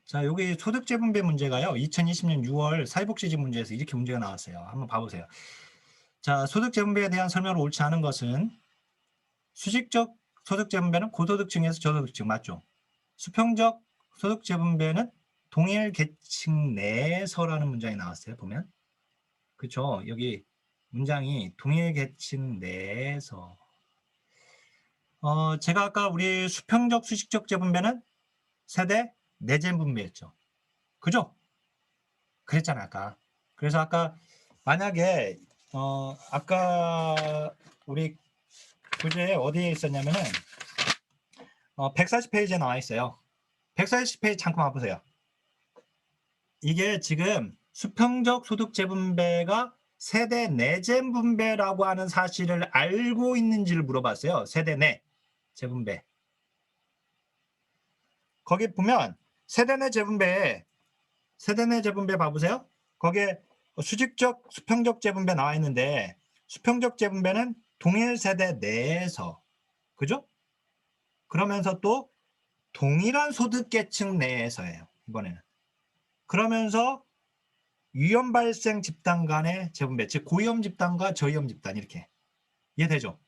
자, 여기 소득재분배 문제가요. 2020년 6월 사회복지직 문제에서 이렇게 문제가 나왔어요. 한번 봐보세요. 자, 소득재분배에 대한 설명을 옳지 않은 것은 수직적 소득재분배는 고소득층에서 저소득층 맞죠? 수평적 소득재분배는 동일 계층 내에서라는 문장이 나왔어요. 보면 그렇죠? 여기 문장이 동일 계층 내에서. 제가 아까 우리 수평적 수직적 재분배는 세대 내재 분배였죠. 그죠? 그랬잖아 아까. 그래서 아까 만약에 아까 우리 교재에 어디에 있었냐면은 140페이지에 나와 있어요. 140페이지 잠깐 와보세요. 이게 지금 수평적 소득 재분배가 세대 내재 분배라고 하는 사실을 알고 있는지를 물어봤어요. 세대 내 재분배. 거기 보면 세대 내 재분배 봐보세요. 거기에 수직적, 수평적 재분배 나와 있는데 수평적 재분배는 동일 세대 내에서 그죠? 그러면서 또 동일한 소득계층 내에서예요. 이번에는. 그러면서 위험 발생 집단 간의 재분배, 즉 고위험 집단과 저위험 집단 이렇게 이해되죠?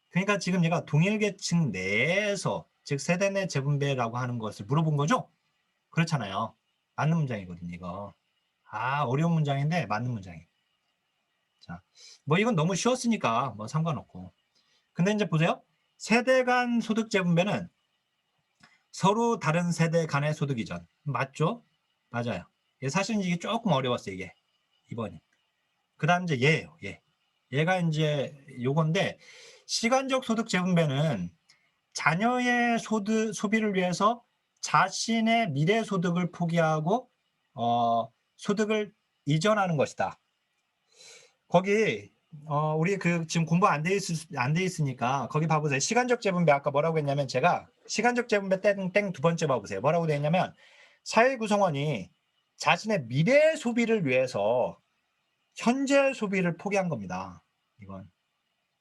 그러니까 지금 얘가 동일 계층 내에서 즉 세대 내 재분배라고 하는 것을 물어본 거죠? 그렇잖아요. 맞는 문장이거든요. 이거. 어려운 문장인데 맞는 문장이에요. 자, 뭐 이건 너무 쉬웠으니까 뭐 상관없고. 근데 이제 보세요. 세대 간 소득 재분배는 서로 다른 세대 간의 소득 이전. 맞죠? 맞아요. 사실 이게 조금 어려웠어요, 이게. 이번이. 그 다음 이제 얘예요, 얘. 얘가 이제 요건데, 시간적 소득 재분배는 자녀의 소비를 위해서 자신의 미래 소득을 포기하고, 소득을 이전하는 것이다. 거기, 우리 지금 공부 안 돼 있으니까, 거기 봐보세요. 시간적 재분배, 아까 뭐라고 했냐면, 제가 시간적 재분배 땡 두 번째 봐보세요. 뭐라고 되어 있냐면, 사회 구성원이 자신의 미래 소비를 위해서 현재 소비를 포기한 겁니다. 이건.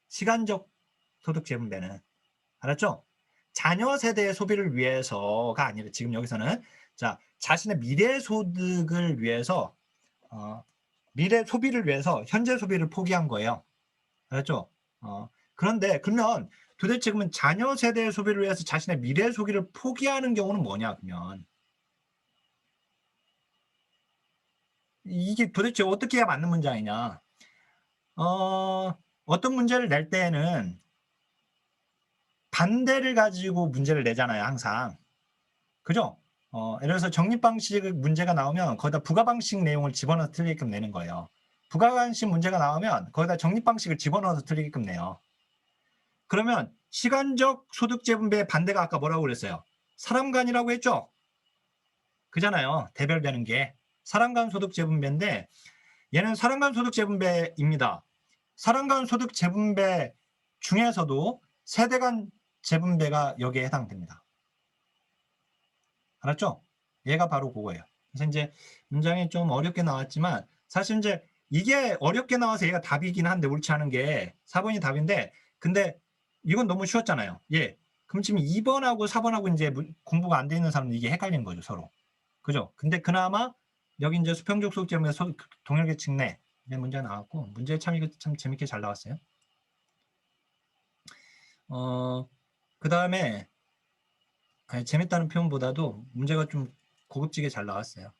시간적 소득 재분배는. 알았죠? 자녀 세대의 소비를 위해서가 아니라 지금 여기서는 자, 자신의 미래 소득을 위해서 미래 소비를 위해서 현재 소비를 포기한 거예요. 알았죠? 그런데 그러면 도대체 그러면 자녀 세대의 소비를 위해서 자신의 미래 소비를 포기하는 경우는 뭐냐 그러면 이게 도대체 어떻게 해야 맞는 문장이냐? 어떤 문제를 낼 때에는 반대를 가지고 문제를 내잖아요, 항상. 그죠? 예를 들어서 적립 방식 문제가 나오면 거기다 부가 방식 내용을 집어넣어서 틀리게끔 내는 거예요. 부가 방식 문제가 나오면 거기다 적립 방식을 집어넣어서 틀리게끔 내요. 그러면 시간적 소득 재분배의 반대가 아까 뭐라고 그랬어요? 사람 간이라고 했죠? 그잖아요. 대별되는 게. 사람 간 소득 재분배인데 얘는 사람 간 소득 재분배입니다. 사람 간 소득 재분배 중에서도 세대 간 재분배가 여기에 해당됩니다. 알았죠? 얘가 바로 그거예요. 그래서 이제 문장이 좀 어렵게 나왔지만 사실 이제 이게 어렵게 나와서 얘가 답이긴 한데 옳지 않은 게 4번이 답인데 근데 이건 너무 쉬웠잖아요. 예. 그럼 지금 2번하고 4번하고 이제 공부가 안 돼 있는 사람은 이게 헷갈리는 거죠, 서로. 그죠? 근데 그나마 여기 이제 수평적 소득점에서 동일계층 내 문제가 나왔고 문제 참 이거 참 재밌게 잘 나왔어요. 그 다음에 재밌다는 표현보다도 문제가 좀 고급지게 잘 나왔어요.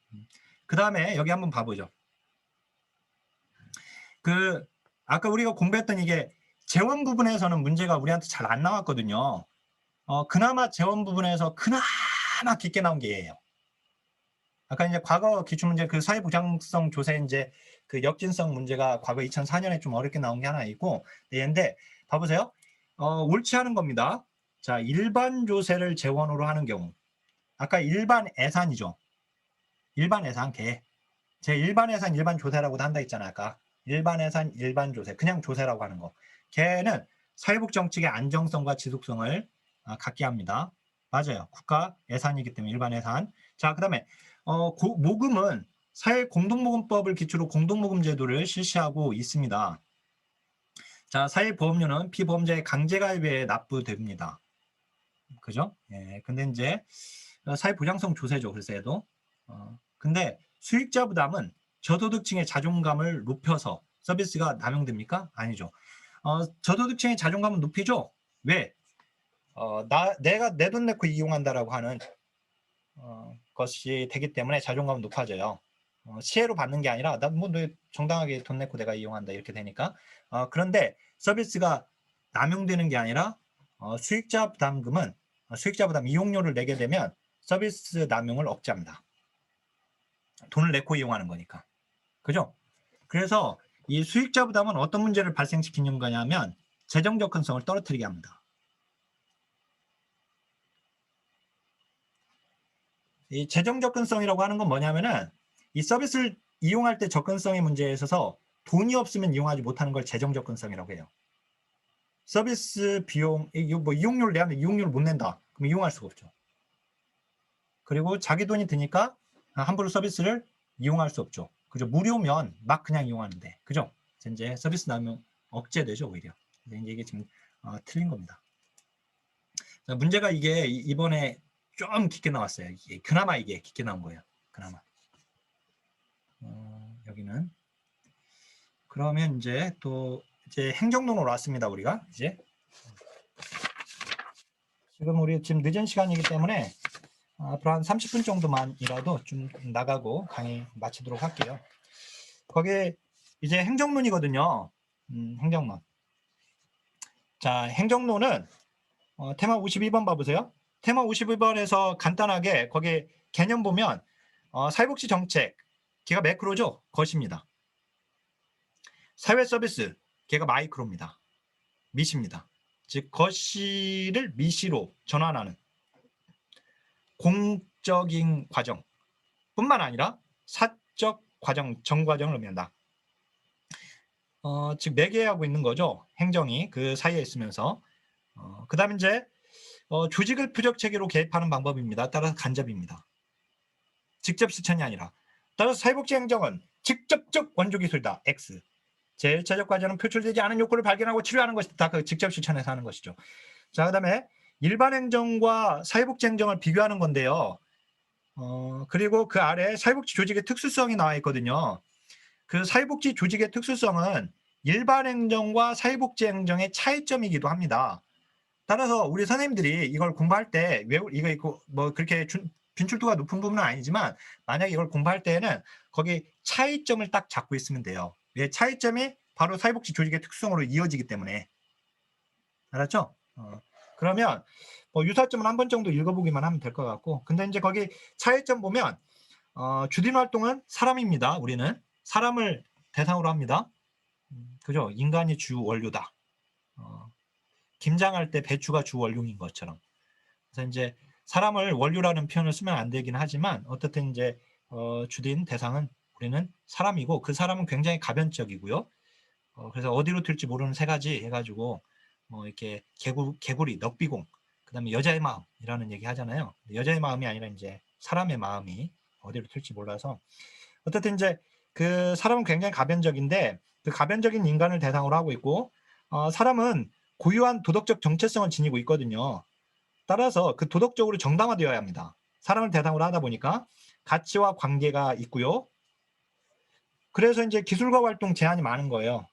그 다음에 여기 한번 봐보죠. 아까 우리가 공부했던 이게 재원 부분에서는 문제가 우리한테 잘 안 나왔거든요. 그나마 재원 부분에서 그나마 깊게 나온 게 얘예요. 아까 이제 과거 기출문제 사회보장성 조세 이제 역진성 문제가 과거 2004년에 좀 어렵게 나온 게 하나 있고 얘인데 봐보세요. 옳지 않은 겁니다. 자, 일반 조세를 재원으로 하는 경우 아까 일반 예산이죠. 일반 예산 제 일반 예산 일반 조세라고도 한다 했잖아요. 아까 일반 예산 일반 조세 그냥 조세라고 하는 거 걔는 사회복 정책의 안정성과 지속성을 갖게 합니다. 맞아요. 국가 예산이기 때문에 일반 예산. 자, 그 다음에 모금은 사회 공동모금법을 기초로 공동모금 제도를 실시하고 있습니다. 자, 사회보험료는 피보험자의 강제가입에 납부됩니다. 그죠? 예, 근데 이제 사회보장성 조세죠. 그래서 얘도 근데 수익자 부담은 저소득층의 자존감을 높여서 서비스가 남용됩니까? 아니죠. 저소득층의 자존감은 높이죠. 왜? 내가 내 돈 내고 이용한다라고 하는 것이 되기 때문에 자존감은 높아져요. 시혜로 받는 게 아니라 나뭐 정당하게 돈 내고 내가 이용한다 이렇게 되니까. 그런데 서비스가 남용되는 게 아니라 수익자 부담금은 수익자 부담 이용료를 내게 되면 서비스 남용을 억제합니다. 돈을 내고 이용하는 거니까. 그죠? 그래서 이 수익자 부담은 어떤 문제를 발생시키는 거냐면 재정 접근성을 떨어뜨리게 합니다. 이 재정 접근성이라고 하는 건 뭐냐면은 이 서비스를 이용할 때 접근성의 문제에 있어서 돈이 없으면 이용하지 못하는 걸 재정 접근성이라고 해요. 서비스 비용, 뭐 이용료를 내야 하는데 이용료를 못 낸다. 그럼 이용할 수가 없죠. 그리고 자기 돈이 드니까 함부로 서비스를 이용할 수 없죠. 그죠? 무료면 막 그냥 이용하는데, 그죠? 이제 서비스 나면 억제되죠, 오히려. 근데 이게 지금 틀린 겁니다. 자, 문제가 이게 이번에 좀 깊게 나왔어요. 그나마 이게 깊게 나온 거예요. 그나마. 여기는 그러면 이제 또 이제 행정론으로 왔습니다. 우리가 이제 지금 우리 지금 늦은 시간이기 때문에 앞으로 한 30분 정도만이라도 좀 나가고 강의 마치도록 할게요. 거기에 이제 행정론이거든요. 행정론. 자, 행정론은 테마 52번 봐보세요. 테마 52번에서 간단하게 거기 개념 보면 사회복지 정책, 걔가 매크로죠. 것입니다. 사회 서비스, 걔가 마이크로입니다. 미시입니다. 즉 거시를 미시로 전환하는 공적인 과정 뿐만 아니라 사적 과정, 정과정을 의미한다. 즉 매개하고 있는 거죠. 행정이 그 사이에 있으면서. 그 다음에 이제 조직을 표적 체계로 개입하는 방법입니다. 따라서 간접입니다. 직접 실천이 아니라. 따라서 사회복지 행정은 직접적 원조기술이다. X. 제1차적 과제는 표출되지 않은 욕구를 발견하고 치료하는 것이다. 그 직접 실천해서 하는 것이죠. 자, 그 다음에 일반 행정과 사회복지 행정을 비교하는 건데요. 그리고 그 아래 사회복지 조직의 특수성이 나와 있거든요. 그 사회복지 조직의 특수성은 일반 행정과 사회복지 행정의 차이점이기도 합니다. 따라서 우리 선생님들이 이걸 공부할 때 이거 있고 뭐 그렇게 빈출도가 높은 부분은 아니지만 만약에 이걸 공부할 때에는 거기 차이점을 딱 잡고 있으면 돼요. 왜 차이점이 바로 사회복지 조직의 특성으로 이어지기 때문에. 알았죠? 그러면 뭐 유사점은 한 번 정도 읽어보기만 하면 될 것 같고, 근데 이제 거기 차이점 보면 주된 활동은 사람입니다. 우리는 사람을 대상으로 합니다. 그죠? 인간이 주 원료다. 김장할 때 배추가 주 원료인 것처럼. 그래서 이제 사람을 원료라는 표현을 쓰면 안 되긴 하지만 어떻든 이제 주된 대상은 우리는 사람이고 그 사람은 굉장히 가변적이고요. 그래서 어디로 튈지 모르는 세 가지 해가지고 이렇게 개구리, 넉비공, 그다음에 여자의 마음이라는 얘기 하잖아요. 여자의 마음이 아니라 이제 사람의 마음이 어디로 튈지 몰라서 어쨌든 이제 그 사람은 굉장히 가변적인데 그 가변적인 인간을 대상으로 하고 있고 사람은 고유한 도덕적 정체성을 지니고 있거든요. 따라서 그 도덕적으로 정당화되어야 합니다. 사람을 대상으로 하다 보니까 가치와 관계가 있고요. 그래서 이제 기술과 활동 제한이 많은 거예요.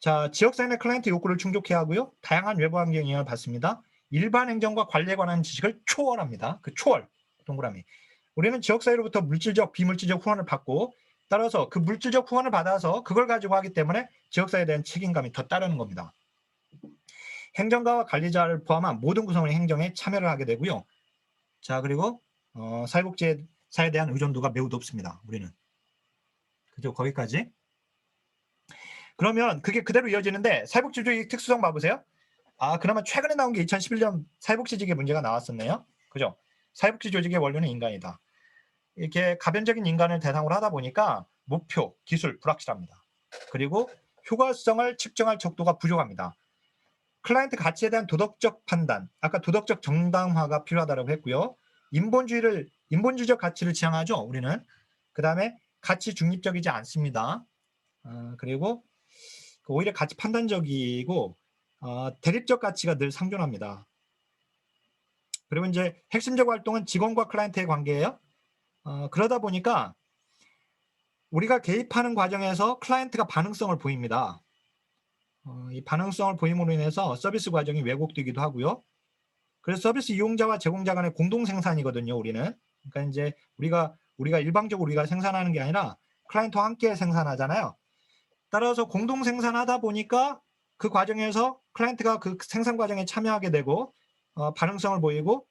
자, 지역사회 내 클라이언트 욕구를 충족해야 하고요. 다양한 외부 환경 영향을 받습니다. 일반 행정과 관리에 관한 지식을 초월합니다. 그 초월, 동그라미. 우리는 지역사회로부터 물질적, 비물질적 후원을 받고 따라서 그 물질적 후원을 받아서 그걸 가지고 하기 때문에 지역사회에 대한 책임감이 더 따르는 겁니다. 행정가와 관리자를 포함한 모든 구성원이 행정에 참여를 하게 되고요. 자, 그리고 사회복지사에 대한 의존도가 매우 높습니다. 우리는. 그죠? 거기까지. 그러면 그게 그대로 이어지는데 사회복지조직 특수성 봐보세요. 그러면 최근에 나온 게 2011년 사회복지직의 문제가 나왔었네요. 그죠? 사회복지 조직의 원료는 인간이다. 이렇게 가변적인 인간을 대상으로 하다 보니까 목표, 기술 불확실합니다. 그리고 효과성을 측정할 척도가 부족합니다. 클라이언트 가치에 대한 도덕적 판단, 아까 도덕적 정당화가 필요하다고 했고요. 인본주의적 가치를 지향하죠. 우리는. 그 다음에 가치 중립적이지 않습니다. 그리고 오히려 가치 판단적이고 대립적 가치가 늘 상존합니다. 그리고 이제 핵심적 활동은 직원과 클라이언트의 관계예요. 그러다 보니까 우리가 개입하는 과정에서 클라이언트가 반응성을 보입니다. 이 반응성을 보임으로 인해서 서비스 과정이 왜곡되기도 하고요. 그래서 서비스 이용자와 제공자 간의 공동 생산이거든요, 우리는. 그러니까 이제 우리가 일방적으로 우리가 생산하는 게 아니라 클라이언트와 함께 생산하잖아요. 따라서 공동 생산하다 보니까 그 과정에서 클라이언트가 그 생산 과정에 참여하게 되고 반응성을 보이고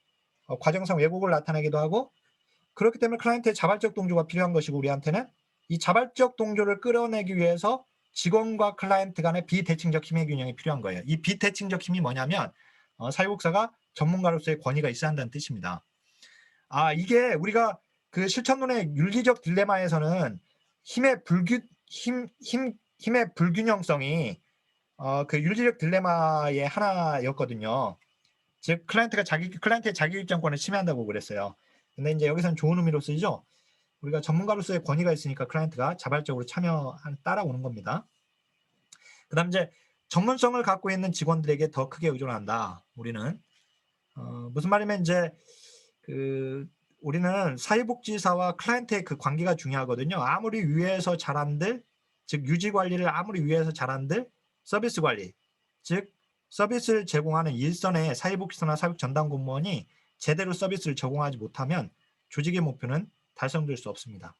과정상 왜곡을 나타내기도 하고, 그렇기 때문에 클라이언트의 자발적 동조가 필요한 것이고, 우리한테는 이 자발적 동조를 끌어내기 위해서 직원과 클라이언트 간의 비대칭적 힘의 균형이 필요한 거예요. 이 비대칭적 힘이 뭐냐면 사회복사가 전문가로서의 권위가 있어야 한다는 뜻입니다. 이게 우리가 그 실천론의 윤리적 딜레마에서는 힘의 불균형성이 그 윤리적 딜레마의 하나였거든요. 즉 클라이언트의 자기 일정권을 침해한다고 그랬어요. 근데 이제 여기서는 좋은 의미로 쓰이죠. 우리가 전문가로서의 권위가 있으니까 클라이언트가 자발적으로 따라오는 겁니다. 그다음 이제 전문성을 갖고 있는 직원들에게 더 크게 의존한다. 우리는 무슨 말이면 이제 우리는 사회복지사와 클라이언트의 그 관계가 중요하거든요. 아무리 위에서 잘한들, 즉 유지 관리를 아무리 위에서 잘한들 서비스 관리, 즉 서비스를 제공하는 일선의 사회복지사나 사회복 전담 공무원이 제대로 서비스를 제공하지 못하면 조직의 목표는 달성될 수 없습니다.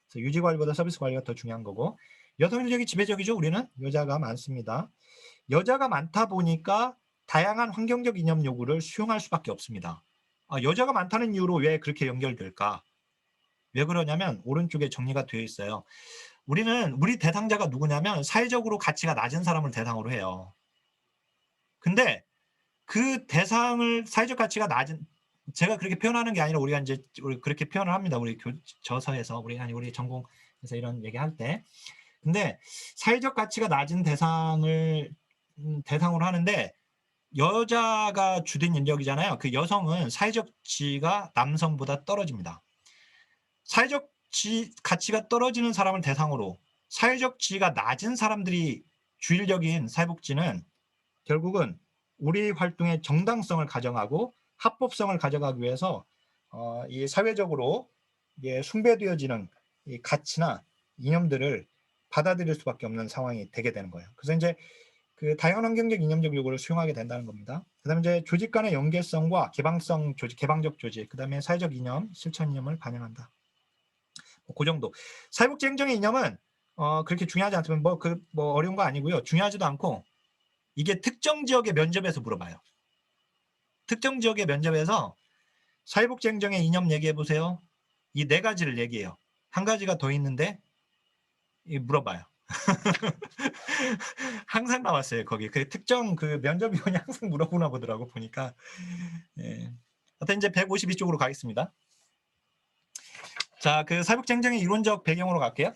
그래서 유지 관리보다 서비스 관리가 더 중요한 거고, 여성 인력이 지배적이죠. 우리는 여자가 많습니다. 여자가 많다 보니까 다양한 환경적 이념 요구를 수용할 수밖에 없습니다. 여자가 많다는 이유로 왜 그렇게 연결될까? 왜 그러냐면 오른쪽에 정리가 되어 있어요. 우리 대상자가 누구냐면 사회적으로 가치가 낮은 사람을 대상으로 해요. 근데 그 대상을 사회적 가치가 낮은, 제가 그렇게 표현하는 게 아니라 우리 그렇게 표현을 합니다. 우리 저서에서 우리 전공에서 이런 얘기할 때. 근데 사회적 가치가 낮은 대상을 대상으로 하는데 여자가 주된 인력이잖아요. 그 여성은 사회적 지위가 남성보다 떨어집니다. 사회적 가치가 떨어지는 사람을 대상으로 사회적 지위가 낮은 사람들이 주일적인 사회복지는 결국은 우리 활동의 정당성을 가정하고 합법성을 가져가기 위해서 이 사회적으로 숭배되어지는 이 가치나 이념들을 받아들일 수밖에 없는 상황이 되게 되는 거예요. 그래서 이제 그 다양한 환경적 이념적 요구를 수용하게 된다는 겁니다. 그다음에 이제 조직 간의 연계성과 개방적 조직, 그다음에 사회적 이념, 실천 이념을 반영한다. 그 정도. 사회복지 행정의 이념은 그렇게 중요하지 않지만 뭐 어려운 거 아니고요. 중요하지도 않고, 이게 특정 지역의 면접에서 물어봐요. 특정 지역의 면접에서 사회복지 행정의 이념 얘기해 보세요. 이 네 가지를 얘기해요. 한 가지가 더 있는데 물어봐요. 항상 나왔어요. 거기 그 특정 그 면접위원이 항상 물어보나 보더라고 보니까. 예. 하여튼 이제 152쪽으로 가겠습니다. 자, 그 사회복지 행정의 이론적 배경으로 갈게요.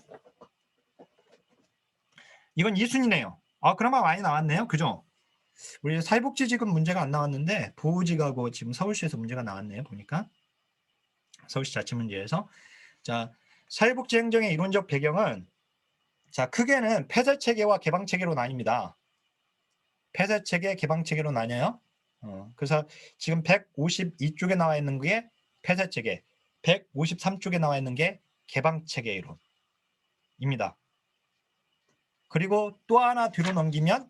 이건 2순위네요. 그나마 많이 나왔네요. 그죠? 우리 사회복지직은 문제가 안 나왔는데 보호직하고 지금 서울시에서 문제가 나왔네요. 보니까 서울시 자치문제에서. 자, 사회복지 행정의 이론적 배경은 자 크게는 폐쇄체계와 개방체계로 나뉩니다. 폐쇄체계, 개방체계로 나뉘어요. 그래서 지금 152쪽에 나와 있는 게 폐쇄체계, 153쪽에 나와 있는 게 개방체계 이론입니다. 그리고 또 하나 뒤로 넘기면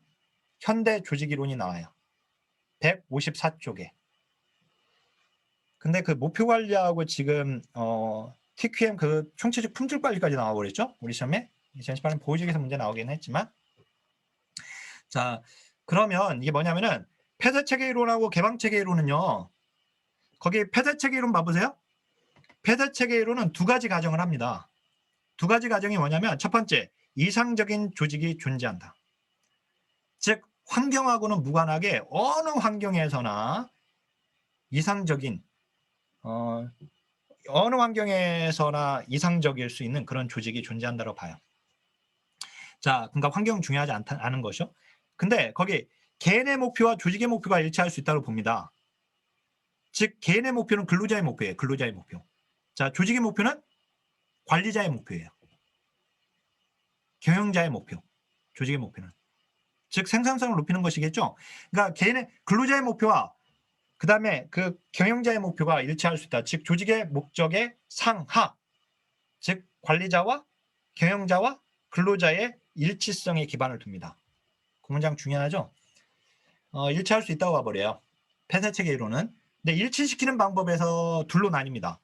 현대 조직이론이 나와요. 154쪽에. 근데 그 목표 관리하고 지금 TQM 그 총체적 품질 관리까지 나와버렸죠? 우리 시험에 2018년 보호직에서 문제 나오긴 했지만. 자, 그러면 이게 뭐냐면은 폐쇄체계 이론하고 개방체계 이론은요. 거기 폐쇄체계 이론 봐보세요. 폐쇄체계 이론은 두 가지 가정을 합니다. 두 가지 가정이 뭐냐면 첫 번째, 이상적인 조직이 존재한다. 즉 환경하고는 무관하게 어느 환경에서나 이상적인 어느 환경에서나 이상적일 수 있는 그런 조직이 존재한다고 봐요. 자, 그러니까 환경 중요하지 않은 것이요. 근데 거기 개인의 목표와 조직의 목표가 일치할 수 있다고 봅니다. 즉 개인의 목표는 근로자의 목표예요. 근로자의 목표. 자, 조직의 목표는 관리자의 목표예요. 경영자의 목표. 조직의 목표는. 즉 생산성을 높이는 것이겠죠. 그러니까 개인의 근로자의 목표와 그 다음에 그 경영자의 목표가 일치할 수 있다. 즉 조직의 목적의 상하, 즉 관리자와 경영자와 근로자의 일치성에 기반을 둡니다. 그 문장 중요하죠? 일치할 수 있다고 봐버려요. 폐쇄체계 이론은. 근데 일치시키는 방법에서 둘로 나뉩니다.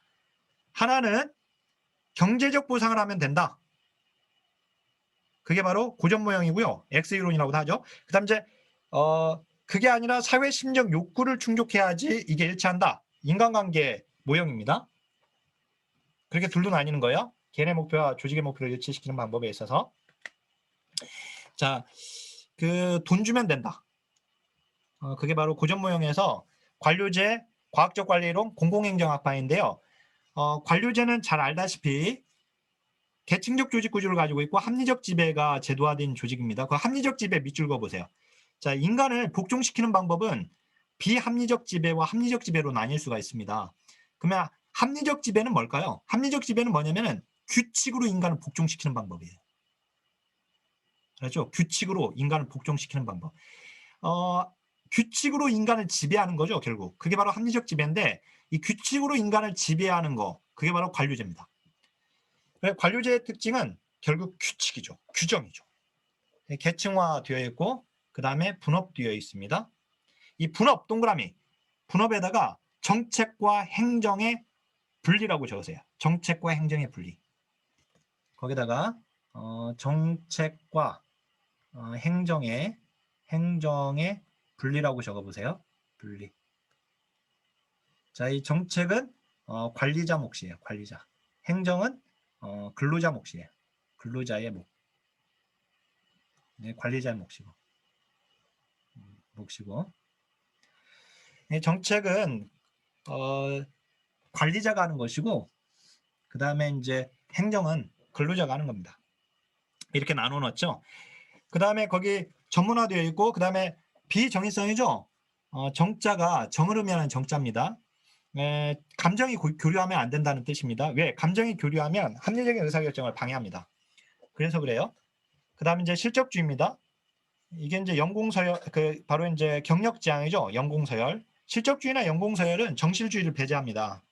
하나는 경제적 보상을 하면 된다. 그게 바로 고전 모형이고요. X 이론이라고도 하죠. 그 다음 이제 그게 아니라 사회 심적 욕구를 충족해야지 이게 일치한다. 인간관계 모형입니다. 그렇게 둘로 나뉘는 거예요. 개인의 목표와 조직의 목표를 일치시키는 방법에 있어서. 자, 그 돈 주면 된다. 그게 바로 고전 모형에서 관료제, 과학적 관리론, 공공행정학파인데요. 관료제는 잘 알다시피 계층적 조직 구조를 가지고 있고 합리적 지배가 제도화된 조직입니다. 그 합리적 지배 밑줄 그어보세요. 자, 인간을 복종시키는 방법은 비합리적 지배와 합리적 지배로 나뉠 수가 있습니다. 그러면 합리적 지배는 뭘까요? 합리적 지배는 뭐냐면은 규칙으로 인간을 복종시키는 방법이에요. 그렇죠? 규칙으로 인간을 복종시키는 방법. 규칙으로 인간을 지배하는 거죠, 결국. 그게 바로 합리적 지배인데 이 규칙으로 인간을 지배하는 거, 그게 바로 관료제입니다. 관료제의 특징은 결국 규칙이죠. 규정이죠. 계층화되어 있고 그 다음에 분업되어 있습니다. 이 분업, 동그라미, 분업에다가 정책과 행정의 분리라고 적으세요. 정책과 행정의 분리. 거기다가 정책과 행정의 분리라고 적어보세요. 분리. 자, 이 정책은 관리자 몫이에요. 관리자. 행정은 근로자 몫이에요. 근로자의 몫. 네, 관리자의 몫이고. 네, 정책은 관리자가 하는 것이고, 그 다음에 이제 행정은 근로자가 하는 겁니다. 이렇게 나눠 놨죠. 그 다음에 거기 전문화되어 있고, 그 다음에 비정의성이죠. 정자가 정을 의미하는 정자입니다. 감정이 교류하면 안 된다는 뜻입니다. 왜? 감정이 교류하면 합리적인 의사결정을 방해합니다. 그래서 그래요. 그 다음에 이제 실적주의입니다. 이게 이제 연공서열, 바로 이제 경력지향이죠. 연공서열. 실적주의나 연공서열은 정실주의를 배제합니다.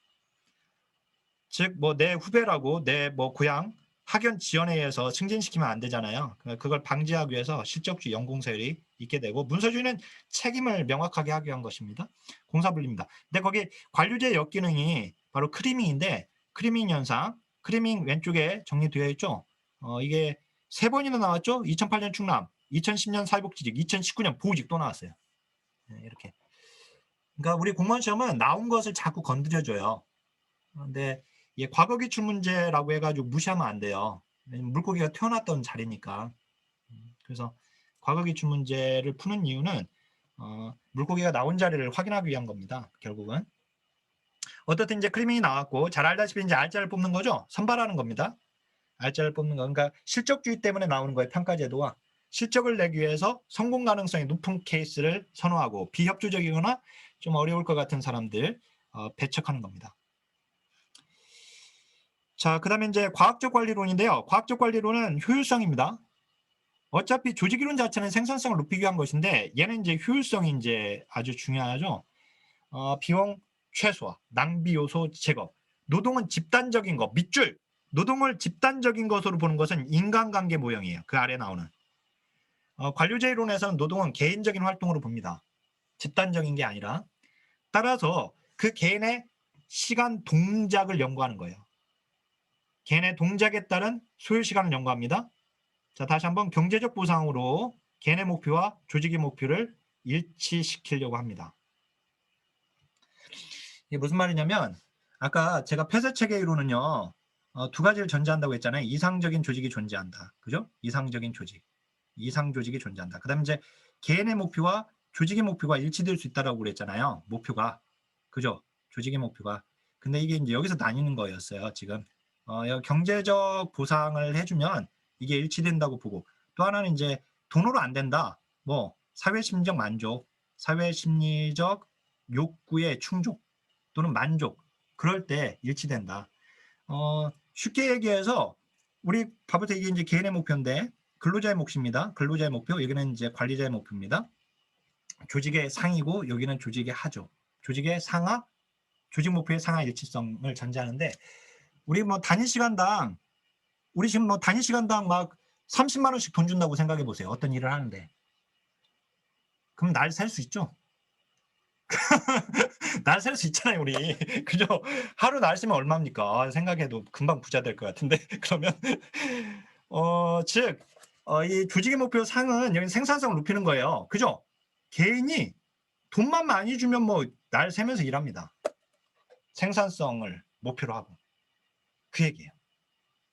즉, 뭐 내 후배라고 내 뭐 고향 학연 지연에 의해서 승진시키면 안 되잖아요. 그걸 방지하기 위해서 실적주의 연공서열이 있게 되고, 문서주의는 책임을 명확하게 하기 위한 것입니다. 공사분리입니다. 근데 거기 관료제 역기능이 바로 크리밍인데, 크리밍 현상, 크리밍 왼쪽에 정리되어 있죠. 이게 3번이나 나왔죠. 2008년 충남, 2010년 사회복지직, 2019년 보호직 또 나왔어요. 네, 이렇게. 그러니까 우리 공무원 시험은 나온 것을 자꾸 건드려줘요. 근데 이게 과거 기출 문제라고 해가지고 무시하면 안 돼요. 물고기가 태어났던 자리니까. 그래서 과거 기출 문제를 푸는 이유는 물고기가 나온 자리를 확인하기 위한 겁니다. 결국은. 어떻든 이제 크리밍이 나왔고, 잘 알다시피 이제 알짜를 뽑는 거죠. 선발하는 겁니다. 알짜를 뽑는 거. 그러니까 실적주의 때문에 나오는 거예요. 평가제도와. 실적을 내기 위해서 성공 가능성이 높은 케이스를 선호하고, 비협조적이거나 좀 어려울 것 같은 사람들 배척하는 겁니다. 자, 그 다음에 이제 과학적 관리론인데요. 과학적 관리론은 효율성입니다. 어차피 조직이론 자체는 생산성을 높이기 위한 것인데, 얘는 이제 효율성이 이제 아주 중요하죠. 비용 최소화, 낭비 요소 제거, 노동은 집단적인 것, 밑줄. 노동을 집단적인 것으로 보는 것은 인간관계 모형이에요. 그 아래 나오는. 관료제 이론에서는 노동은 개인적인 활동으로 봅니다. 집단적인 게 아니라. 따라서 그 개인의 시간 동작을 연구하는 거예요. 개인의 동작에 따른 소요 시간을 연구합니다. 자, 다시 한번 경제적 보상으로 개인의 목표와 조직의 목표를 일치시키려고 합니다. 이게 무슨 말이냐면, 아까 제가 폐쇄체계 이론은요, 두 가지를 전제한다고 했잖아요. 이상적인 조직이 존재한다. 그죠? 이상적인 조직. 이상 조직이 존재한다. 그 다음에 이제 개인의 목표와 조직의 목표가 일치될 수 있다라고 그랬잖아요. 목표가. 그죠? 조직의 목표가. 근데 이게 이제 여기서 나뉘는 거였어요. 지금. 경제적 보상을 해주면 이게 일치된다고 보고, 또 하나는 이제 돈으로 안 된다. 뭐 사회심리적 만족, 사회심리적 욕구의 충족 또는 만족, 그럴 때 일치된다. 쉽게 얘기해서 우리 바부터 이게 이제 개인의 목표인데, 근로자의 몫입니다. 근로자의 목표, 여기는 이제 관리자의 목표입니다. 조직의 상이고 여기는 조직의 하죠. 조직의 상하, 조직 목표의 상하 일치성을 전제하는데, 우리 뭐 단위 시간당, 우리 지금 뭐 단위 시간당 막 30만 원씩 돈 준다고 생각해 보세요. 어떤 일을 하는데. 그럼 날 살 수 있죠? 날 살 수 있잖아요, 우리. 그죠? 하루 날 쓰면 얼마입니까? 생각해도 금방 부자 될 것 같은데. 그러면, 즉, 이 조직의 목표 상은 여기 생산성을 높이는 거예요. 그죠? 개인이 돈만 많이 주면 뭐 날 새면서 일합니다. 생산성을 목표로 하고. 그 얘기예요.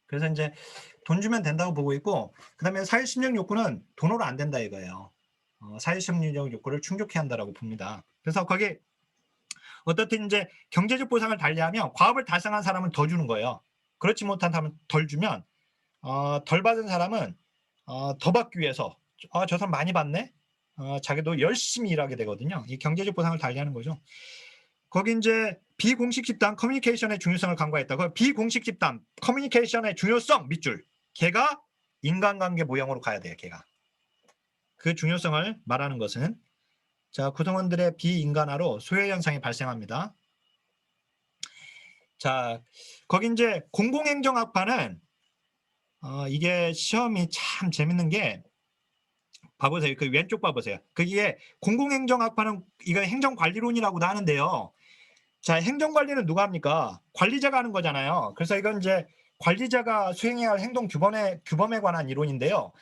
그래서 이제 돈 주면 된다고 보고 있고, 그 다음에 사회심력 욕구는 돈으로 안 된다 이거예요. 사회심력 욕구를 충족해야 한다라고 봅니다. 그래서 거기 어떻든 이제 경제적 보상을 달리하면 과업을 달성한 사람은 더 주는 거예요. 그렇지 못한 사람은 덜 주면 덜 받은 사람은 더 받기 위해서 저 사람 많이 받네. 자기도 열심히 일하게 되거든요. 이 경제적 보상을 달리하는 거죠. 거기 이제 비공식 집단 커뮤니케이션의 중요성을 강조했다. 그 비공식 집단 커뮤니케이션의 중요성 밑줄. 걔가 인간관계 모형으로 가야 돼요. 걔가. 그 중요성을 말하는 것은 자, 구성원들의 비인간화로 소외 현상이 발생합니다. 자, 거기 이제 공공행정학파는 이게 시험이 참 재밌는 게 봐보세요. 그 왼쪽 봐보세요. 그게 공공행정학파는 이거 행정관리론이라고도 하는데요. 자, 행정관리는 누가 합니까? 관리자가 하는 거잖아요. 그래서 이건 이제 관리자가 수행해야 할 행동 규범에 관한 이론인데요.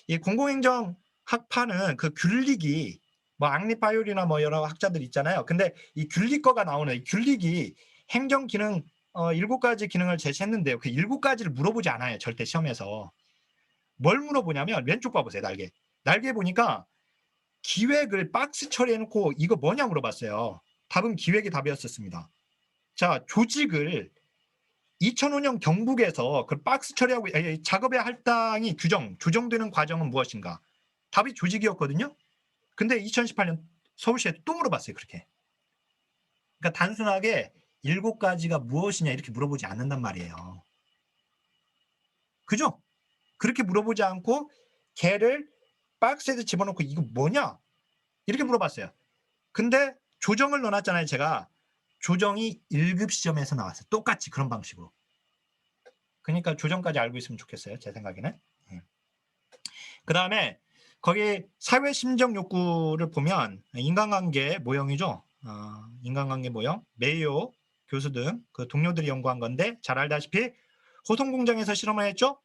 이 공공행정학파는 그 균릭이 뭐 앙리파율이나 뭐 여러 학자들 있잖아요. 근데 이 균릭거가 나오는 이 균릭이 행정 기능 7가지 기능을 제시했는데요. 그 7가지를 물어보지 않아요. 절대 시험에서. 뭘 물어보냐면 왼쪽 봐보세요. 날개. 날개 보니까 기획을 박스 처리해놓고 이거 뭐냐 물어봤어요. 답은 기획이 답이었었습니다. 자, 조직을 2005년 경북에서 그 박스 처리하고 작업의 할당이 조정되는 과정은 무엇인가? 답이 조직이었거든요. 근데 2018년 서울시에 또 물어봤어요. 그렇게. 그러니까 단순하게 7가지가 무엇이냐 이렇게 물어보지 않는단 말이에요. 그죠? 그렇게 물어보지 않고 걔를 박스에서 집어넣고 이거 뭐냐? 이렇게 물어봤어요. 근데 조정을 넣어놨잖아요. 제가. 조정이 1급 시험에서 나왔어요. 똑같이 그런 방식으로. 그러니까 조정까지 알고 있으면 좋겠어요. 제 생각에는. 그 다음에 거기 사회심적 욕구를 보면 인간관계 모형이죠. 인간관계 모형, 메이오 교수 등 그 동료들이 연구한 건데 잘 알다시피 호성공장에서 실험을 했죠.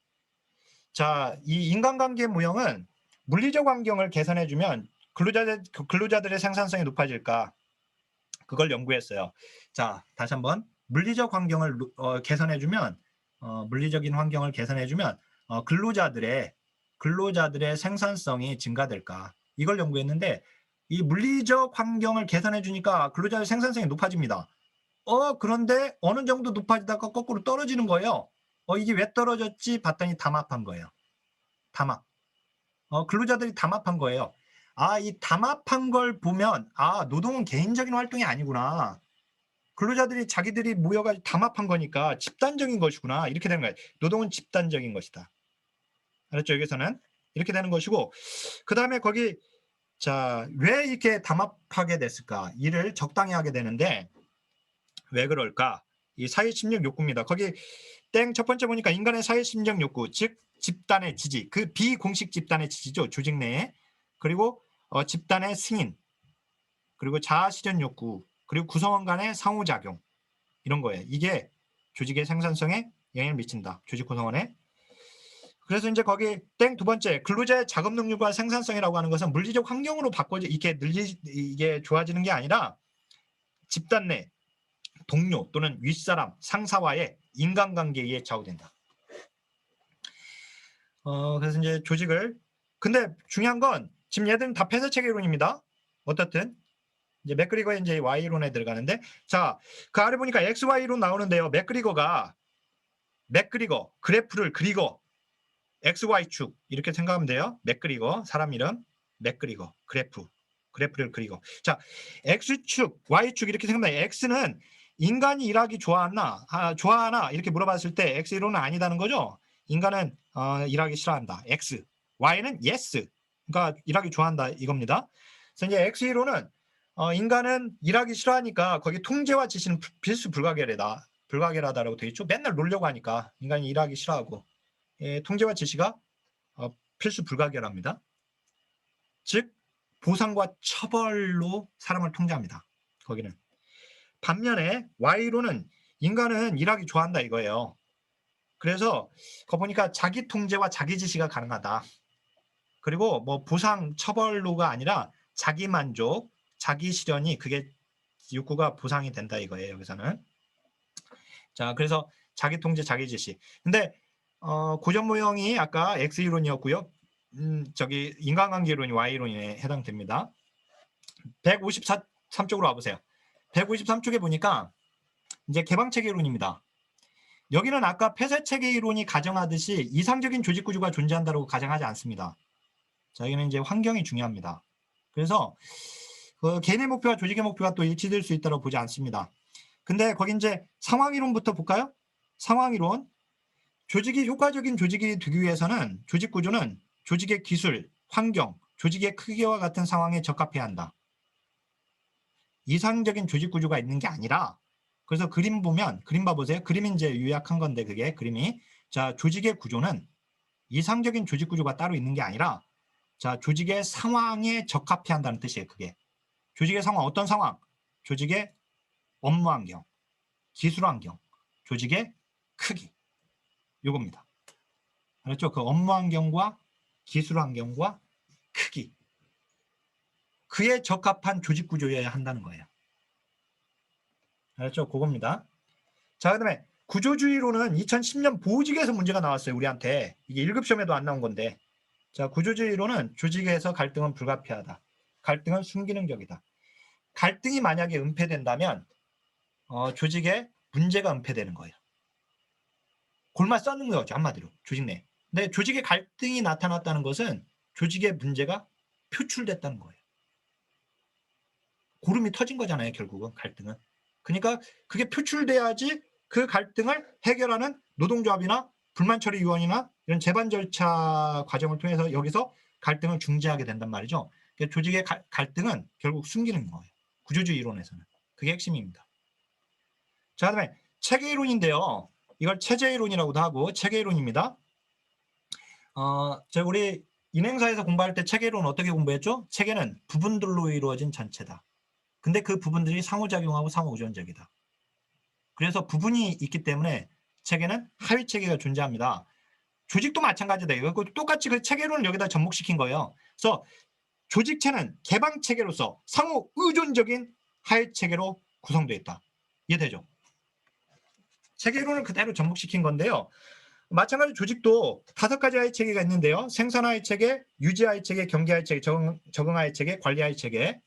자, 이 인간관계 모형은 물리적 환경을 개선해주면 근로자들의 생산성이 높아질까? 그걸 연구했어요. 자, 다시 한번 물리적 환경을 개선해주면 물리적인 환경을 개선해주면 근로자들의 생산성이 증가될까? 이걸 연구했는데 이 물리적 환경을 개선해 주니까 근로자의 생산성이 높아집니다. 그런데 어느 정도 높아지다가 거꾸로 떨어지는 거예요. 이게 왜 떨어졌지? 봤더니 담합한 거예요. 담합. 근로자들이 담합한 거예요. 이 담합한 걸 보면 노동은 개인적인 활동이 아니구나. 근로자들이 자기들이 모여가지고 담합한 거니까 집단적인 것이구나. 이렇게 되는 거예요. 노동은 집단적인 것이다. 알았죠? 여기서는 이렇게 되는 것이고, 그 다음에 거기 자, 왜 이렇게 담합하게 됐을까? 일을 적당히 하게 되는데 왜 그럴까? 이 사회심력 욕구입니다. 거기 첫 번째 보니까 인간의 사회심력 욕구, 즉 집단의 지지, 그 비공식 집단의 지지죠. 조직 내에. 그리고 집단의 승인, 그리고 자아실현 욕구, 그리고 구성원 간의 상호작용, 이런 거예요. 이게 조직의 생산성에 영향을 미친다. 조직 구성원에. 그래서 이제 거기 두 번째 근로자의 작업 능률과 생산성이라고 하는 것은 물리적 환경으로 이게 좋아지는 게 아니라 집단 내 동료 또는 윗사람 상사와의 인간관계에 의해 좌우된다. 그래서 이제 근데 중요한 건 지금 얘들은 다 폐쇄체계론입니다. 어떻든 이제 맥그리거의 이제 Y론에 들어가는데, 자, 그 아래 보니까 XY론 나오는데요. 맥그리거 그래프를 그리고 XY축 이렇게 생각하면 돼요. 맥그리거 사람 이름 맥그리거 그래프를 그리고, 자, X축 Y축 이렇게 생각하면 돼요. X는 인간이 일하기 좋아하나 이렇게 물어봤을 때 X이론은 아니다는 거죠. 인간은 일하기 싫어한다. Y는 yes. 그러니까 일하기 좋아한다 이겁니다. 그래서 이제 X이론은 인간은 일하기 싫어하니까 거기 통제와 지시는 필수 불가결하다라고 되어 있죠. 맨날 놀려고 하니까 인간이 일하기 싫어하고 통제와 지시가 필수 불가결합니다. 즉 보상과 처벌로 사람을 통제합니다. 거기는. 반면에 Y로는 인간은 일하기 좋아한다 이거예요. 그래서 거 보니까 자기 통제와 자기 지시가 가능하다. 그리고 뭐 보상 처벌로가 아니라 자기 만족, 자기 실현이 그게 욕구가 보상이 된다 이거예요. 여기서는. 자, 그래서 자기 통제, 자기 지시. 근데 고전 모형이 아까 X 이론이었고요. 저기 인간관계 이론이 Y 이론에 해당됩니다. 153쪽으로 와보세요. 153쪽에 보니까 이제 개방체계 이론입니다. 여기는 아까 폐쇄체계 이론이 가정하듯이 이상적인 조직 구조가 존재한다고 가정하지 않습니다. 자, 여기는 이제 환경이 중요합니다. 그래서 그 개인의 목표와 조직의 목표가 또 일치될 수 있다고 보지 않습니다. 근데 거기 이제 상황이론부터 볼까요? 상황이론. 조직이 효과적인 조직이 되기 위해서는 조직 구조는 조직의 기술, 환경, 조직의 크기와 같은 상황에 적합해야 한다. 이상적인 조직 구조가 있는 게 아니라 그래서 그림 보면 그림 봐보세요. 그림이 이제 요약한 건데 그게 그림이 자 조직의 구조는 이상적인 조직 구조가 따로 있는 게 아니라 자 조직의 상황에 적합해야 한다는 뜻이에요. 그게 조직의 상황 어떤 상황? 조직의 업무 환경, 기술 환경, 조직의 크기 요겁니다. 알았죠? 그 업무 환경과 기술 환경과 크기 그에 적합한 조직 구조여야 한다는 거예요. 알았죠? 그겁니다. 자, 그다음에 구조주의로는 2010년 보직에서 문제가 나왔어요. 우리한테. 이게 1급 시험에도 안 나온 건데. 자, 구조주의로는 조직에서 갈등은 불가피하다. 갈등은 순기능적이다. 갈등이 만약에 은폐된다면 조직에 문제가 은폐되는 거예요. 골마 써는 거죠. 한마디로. 조직 내. 근데 조직에 갈등이 나타났다는 것은 조직의 문제가 표출됐다는 거예요. 고름이 터진 거잖아요. 결국은 갈등은. 그러니까 그게 표출돼야지 그 갈등을 해결하는 노동조합이나 불만처리위원이나 이런 재반 절차 과정을 통해서 여기서 갈등을 중재하게 된단 말이죠. 그러니까 조직의 갈등은 결국 숨기는 거예요. 구조주의 이론에서는. 그게 핵심입니다. 자, 그다음에 체계이론인데요. 이걸 체제이론이라고도 하고 체계이론입니다. 우리 인행사에서 공부할 때 체계이론 어떻게 공부했죠? 체계는 부분들로 이루어진 전체다. 근데 그 부분들이 상호작용하고 상호우전적이다. 그래서 부분이 있기 때문에 체계는 하위 체계가 존재합니다. 조직도 마찬가지다. 이거 똑같이 그 체계론을 여기다 접목시킨 거예요. 그래서 조직체는 개방 체계로서 상호 의존적인 하위 체계로 구성되어 있다. 이해되죠? 체계론을 그대로 접목시킨 건데요. 마찬가지로 조직도 5가지 하위 체계가 있는데요. 생산 하위 체계, 유지 하위 체계, 경계 하위 체계, 적응 하위 체계, 관리 하위 체계.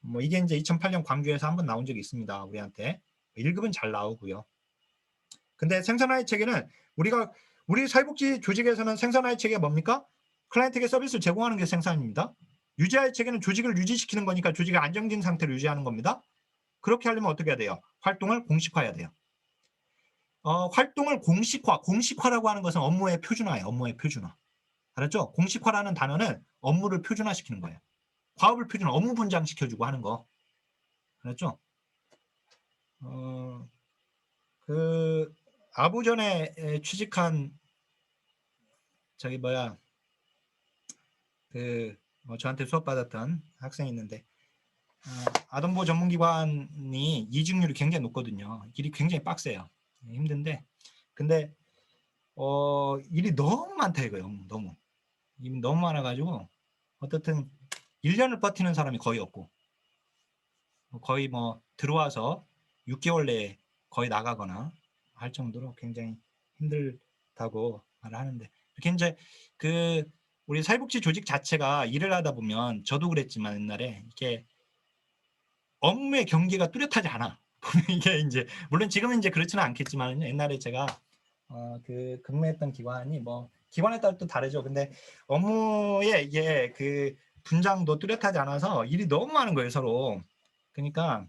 뭐 이게 이제 2008년 광주에서 한번 나온 적이 있습니다. 우리한테 1급은 잘 나오고요. 근데 생산하위 체계는 우리 사회복지 조직에서는 생산하위 체계가 뭡니까? 클라이언트에게 서비스를 제공하는 게 생산입니다. 유지하위 체계는 조직을 유지시키는 거니까 조직을 안정된 상태로 유지하는 겁니다. 그렇게 하려면 어떻게 해야 돼요? 활동을 공식화해야 돼요. 활동을 공식화라고 하는 것은 업무의 표준화예요. 업무의 표준화. 알았죠? 공식화라는 단어는 업무를 표준화시키는 거예요. 과업을 표준화, 업무 분장시켜주고 하는 거. 알았죠? 그 아부전에 취직한 저한테 수업 받았던 학생이 있는데 아동보호 전문기관이 이직률이 굉장히 높거든요. 일이 굉장히 빡세요. 힘든데 근데 일이 너무 많다 이거예요. 너무 일이 너무 많아가지고 어떻든 1년을 버티는 사람이 거의 없고 거의 뭐 들어와서 6개월 내에 거의 나가거나 할 정도로 굉장히 힘들다고 말을 하는데 이렇게 이제 우리 사회복지 조직 자체가 일을 하다 보면 저도 그랬지만 옛날에 이렇게 업무의 경계가 뚜렷하지 않아. 이게 이제 물론 지금은 이제 그렇지는 않겠지만 옛날에 제가 근무했던 기관이 뭐 기관에 따라 또 다르죠. 근데 업무에 이게 그 분장도 뚜렷하지 않아서 일이 너무 많은 거예요 서로. 그러니까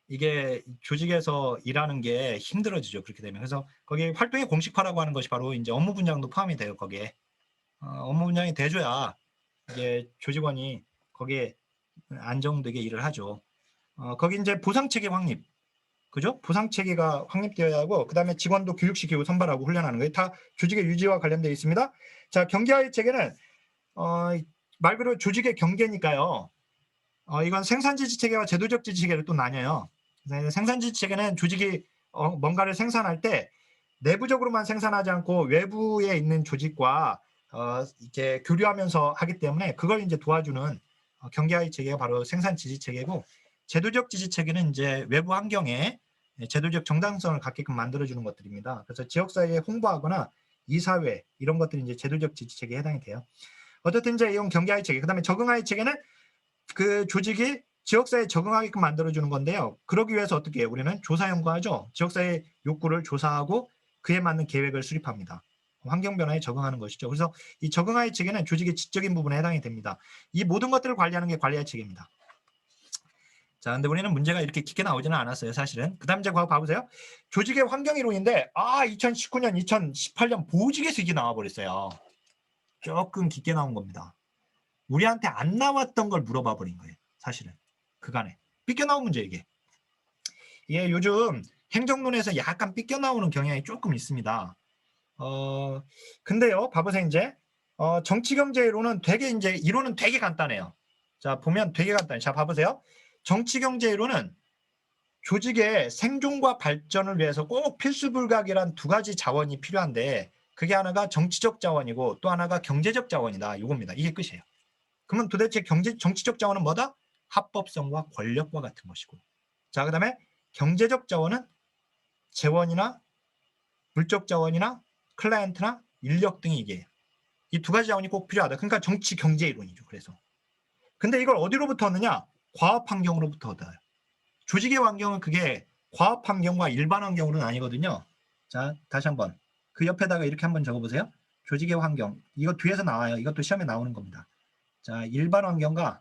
이게 조직에서 일하는 게 힘들어지죠. 그렇게 되면. 그래서 거기에 활동의 공식화라고 하는 것이 바로 이제 업무 분장도 포함이 돼요. 거기에. 업무 분장이 돼줘야 이게 조직원이 거기에 안정되게 일을 하죠. 거기 이제 보상체계 확립, 그죠? 보상체계가 확립되어야 하고, 그 다음에 직원도 교육시키고 선발하고 훈련하는 거예요. 다 조직의 유지와 관련되어 있습니다. 자, 경계화의 체계는 말 그대로 조직의 경계니까요. 이건 생산지지 체계와 제도적 지지 체계를 또 나뉘어요. 생산지지 체계는 조직이 뭔가를 생산할 때 내부적으로만 생산하지 않고 외부에 있는 조직과 이렇게 교류하면서 하기 때문에 그걸 이제 도와주는 경계화의 체계가 바로 생산지지 체계고, 제도적 지지 체계는 이제 외부 환경에 제도적 정당성을 갖게끔 만들어주는 것들입니다. 그래서 지역사회에 홍보하거나 이사회 이런 것들이 이제 제도적 지지 체계에 해당이 돼요. 어쨌든 이제 이런 경계화의 체계, 그다음에 적응화의 체계는 그 조직이 지역사회에 적응하게끔 만들어주는 건데요. 그러기 위해서 어떻게 해요? 우리는 조사 연구하죠. 지역사회 욕구를 조사하고 그에 맞는 계획을 수립합니다. 환경 변화에 적응하는 것이죠. 그래서 이 적응화의 체계는 조직의 지적인 부분에 해당이 됩니다. 이 모든 것들을 관리하는 게 관리의 체계입니다. 자, 근데 우리는 문제가 이렇게 깊게 나오지는 않았어요, 사실은. 그 다음 이제 봐보세요. 조직의 환경 이론인데, 2019년, 2018년 보직에서 이게 나와버렸어요. 조금 깊게 나온 겁니다. 우리한테 안 나왔던 걸 물어봐 버린 거예요, 사실은. 그간에. 삐껴나온 문제, 이게. 이게 요즘 행정론에서 약간 삐껴나오는 경향이 조금 있습니다. 근데요, 봐보세요, 이제. 정치경제 이론은 이론은 되게 간단해요. 자, 보면 되게 간단해요. 자, 봐보세요. 정치경제 이론은 조직의 생존과 발전을 위해서 꼭 필수불가결한 두 가지 자원이 필요한데, 그게 하나가 정치적 자원이고 또 하나가 경제적 자원이다. 이겁니다. 이게 끝이에요. 그러면 도대체 정치적 자원은 뭐다? 합법성과 권력과 같은 것이고, 자, 그 다음에 경제적 자원은 재원이나 물적 자원이나 클라이언트나 인력 등이 이게 이 두 가지 자원이 꼭 필요하다. 그러니까 정치 경제 이론이죠. 그래서 근데 이걸 어디로부터 얻느냐? 과업 환경으로부터 얻어요. 조직의 환경은 그게 과업 환경과 일반 환경으로는 아니거든요. 자, 다시 한번 그 옆에다가 이렇게 한번 적어보세요. 조직의 환경, 이거 뒤에서 나와요. 이것도 시험에 나오는 겁니다. 자, 일반 환경과